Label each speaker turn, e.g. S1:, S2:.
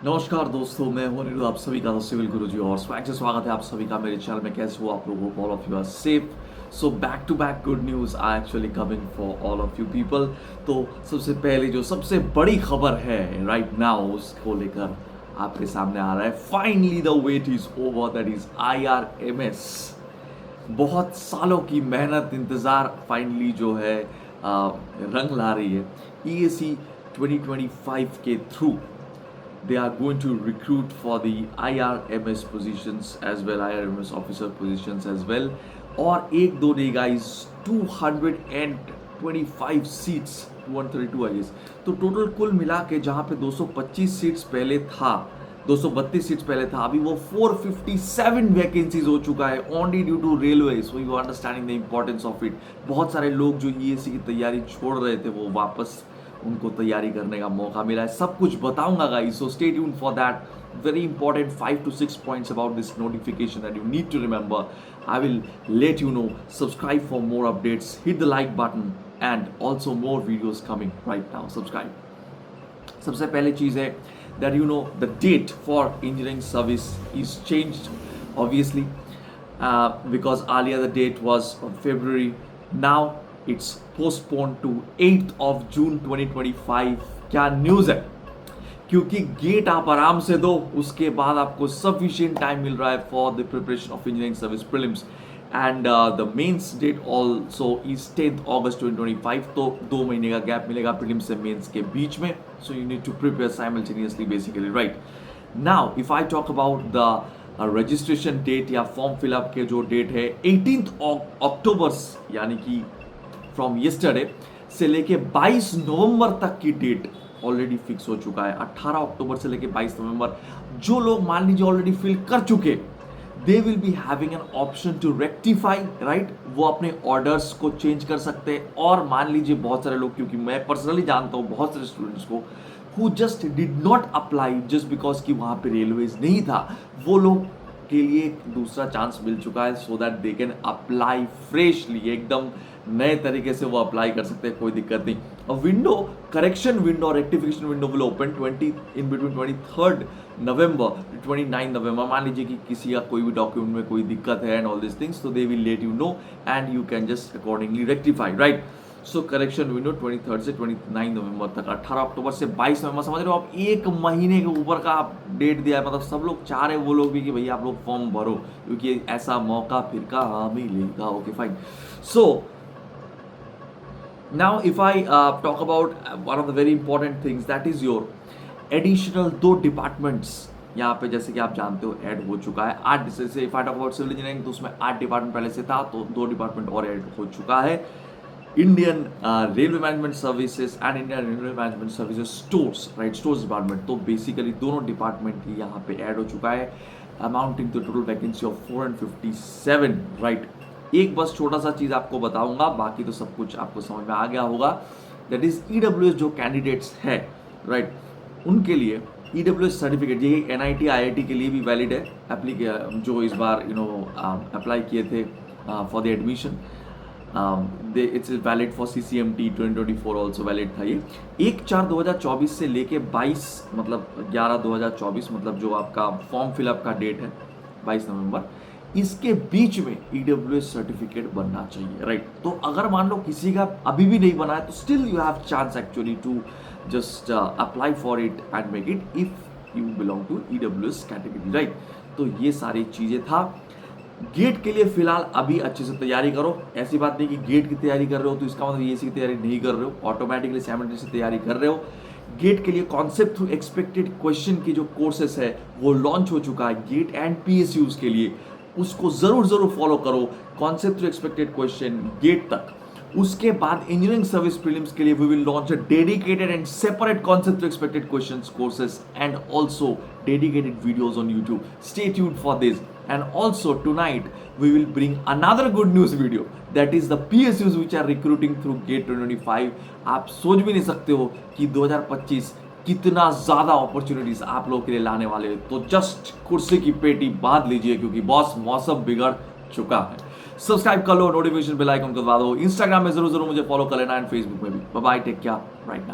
S1: नमस्कार दोस्तों, मैं हूं अनिरुद्ध, आप सभी का तो सिविल गुरुजी और स्वैग से स्वागत है आप सभी का मेरे चैनल में। कैसे हो आप लोगों को? All of you are safe. So back to back good news are actually coming for all of you people. तो सबसे पहले जो सबसे बड़ी खबर है राइट नाउ उसको लेकर आपके सामने आ रहा है। Finally the wait is over, that is IRMS। बहुत सालों की मेहनत इंतज़ार फाइनली जो है रंग ला रही है। ESE 2025 के through they are going to recruit for the IRMS positions as well, IRMS officer positions as well. और एक दो नहीं गाइस, 225 सीट्स, 232 आई गेस। तो टोटल कुल मिला के जहाँ पे 225 सीट्स पहले था, 232 सीट्स पहले था, अभी वो 457 वैकेंसीज हो चुका है only due to railway. So you understanding the importance of it. बहुत सारे लोग जो ESE की तैयारी छोड़ रहे थे वो वापस उनको तैयारी करने का मौका मिला है। सब कुछ बताऊंगा guys, so stay tuned for that. Very important 5 to 6 points about this notification that you need to remember. I will let you know. Subscribe for more updates, hit the like button and also more videos coming right now. Subscribe. सबसे पहले चीज़ है that you know the date for engineering service is changed obviously because earlier the date was on February. Now it's postponed to 8th of June 2025. क्या news है? क्योंकि gate आप आराम से दो, उसके बाद आपको सफिशिएंट टाइम मिल रहा है for the preparation of engineering service prelims and the mains date also is 10th August 2025. तो 2 महीने का गैप मिलेगा प्रीलिम्स से मेंस के बीच में. So you need to prepare simultaneously basically right now. If I talk about the registration date या form fill up के जो डेट है 18th October यानी कि फ्रॉम येस्टरडे से लेके 22 नवंबर तक की डेट ऑलरेडी फिक्स हो चुका है. 18 अक्टूबर से लेके 22 नवंबर. जो लोग मान लीजिए ऑलरेडी फिल कर चुके, they will be having an option to rectify right. वो अपने ऑर्डर्स को चेंज कर सकते हैं. और मान लीजिए बहुत सारे लोग, क्योंकि मैं पर्सनली जानता हूँ बहुत सारे स्टूडेंट्स को who just did not apply just because कि वहाँ पे रेलवेज नहीं था, वो लोग के लिए एक दूसरा चांस मिल चुका है so that they can apply freshly. एकदम नए तरीके से वो अप्लाई कर सकते हैं, कोई दिक्कत नहीं. अ विंडो, करेक्शन विंडो और rectification window will open 20 in between 23rd नवंबर 29 नवंबर. मान लीजिए कि किसी का कोई भी डॉक्यूमेंट में कोई दिक्कत है एंड ऑल दिस थिंग्स, तो they will let you no and you can just accordingly rectify right. So correction window 23rd से 29 नवंबर तक. 18 अक्टूबर से 22 नवंबर. समझ रहे हो आप? एक महीने के ऊपर का आप डेट दिया है. मतलब सब लोग चाह रहे, वो लोग भी कि भैया आप लोग फॉर्म भरो क्योंकि ऐसा मौका फिर कहाँ मिलेगा. Okay fine. So now if I talk about one of the very important things that is your additional 2 departments. यहाँ पे जैसे कि आप जानते हो ऐड हो चुका है 8. जैसे if I talk about civil engineering तो उसमें 8 डिपार्टमेंट पहले से था, तो 2 डिपार्टमेंट और ऐड हो चुका है. Indian railway management services and Indian railway management services stores right, stores department. तो बेसिकली दोनों डिपार्टमेंट ही यहाँ पे ऐड हो चुका है, amounting to total vacancy of 457 right. एक बस छोटा सा चीज़ आपको बताऊंगा, बाकी तो सब कुछ आपको समझ में आ गया होगा. दैट इज EWS जो कैंडिडेट्स है राइट, उनके लिए EWS सर्टिफिकेट ये NIT IIT के लिए भी वैलिड है. जो इस बार अप्लाई किए थे for the admission, it's valid for CCMT 2024 also valid था. ये 1/4/2024 से लेके 22 मतलब 11/2024 मतलब जो आपका फॉर्म फिलअप का डेट है 22 नवंबर, इसके बीच में EWS सर्टिफिकेट बनना चाहिए राइट. तो अगर मान लो किसी का अभी भी नहीं बना है तो still you have chance actually to just apply for it and make it if you belong to EWS category right. तो ये सारी चीज़ें था. गेट के लिए फिलहाल अभी अच्छे से तैयारी करो. ऐसी बात नहीं कि गेट की तैयारी कर रहे हो तो इसका मतलब ESE की तैयारी नहीं कर रहे हो. ऑटोमेटिकली साइमल्टेनियसली तैयारी कर रहे हो. गेट के लिए कॉन्सेप्ट थ्रू एक्सपेक्टेड क्वेश्चन की जो कोर्सेस है वो लॉन्च हो चुका है गेट एंड PSUs के लिए. उसको जरूर फॉलो करो. Concept through expected question GATE तक. उसके बाद इंजीनियरिंग सर्विस प्रीलिम्स के लिए we will launch a dedicated and separate concept to expected questions courses and also dedicated videos on YouTube. Stay tuned for this. And also tonight we will bring another good news video, that is the PSUs which are recruiting through GATE 2025. आप सोच भी नहीं सकते हो कि 2025 कितना ज़्यादा opportunities आप लोगों के लिए लाने वाले हैं. तो जस्ट कुर्सी की पेटी बांध लीजिए क्योंकि बॉस मौसम बिगड़ चुका है. सब्सक्राइब कर लो, नोटिफिकेशन बेल आइकन को दबा दो. इंस्टाग्राम में जरूर मुझे फॉलो कर लेना एंड फेसबुक में भी. Bye bye, take care right now.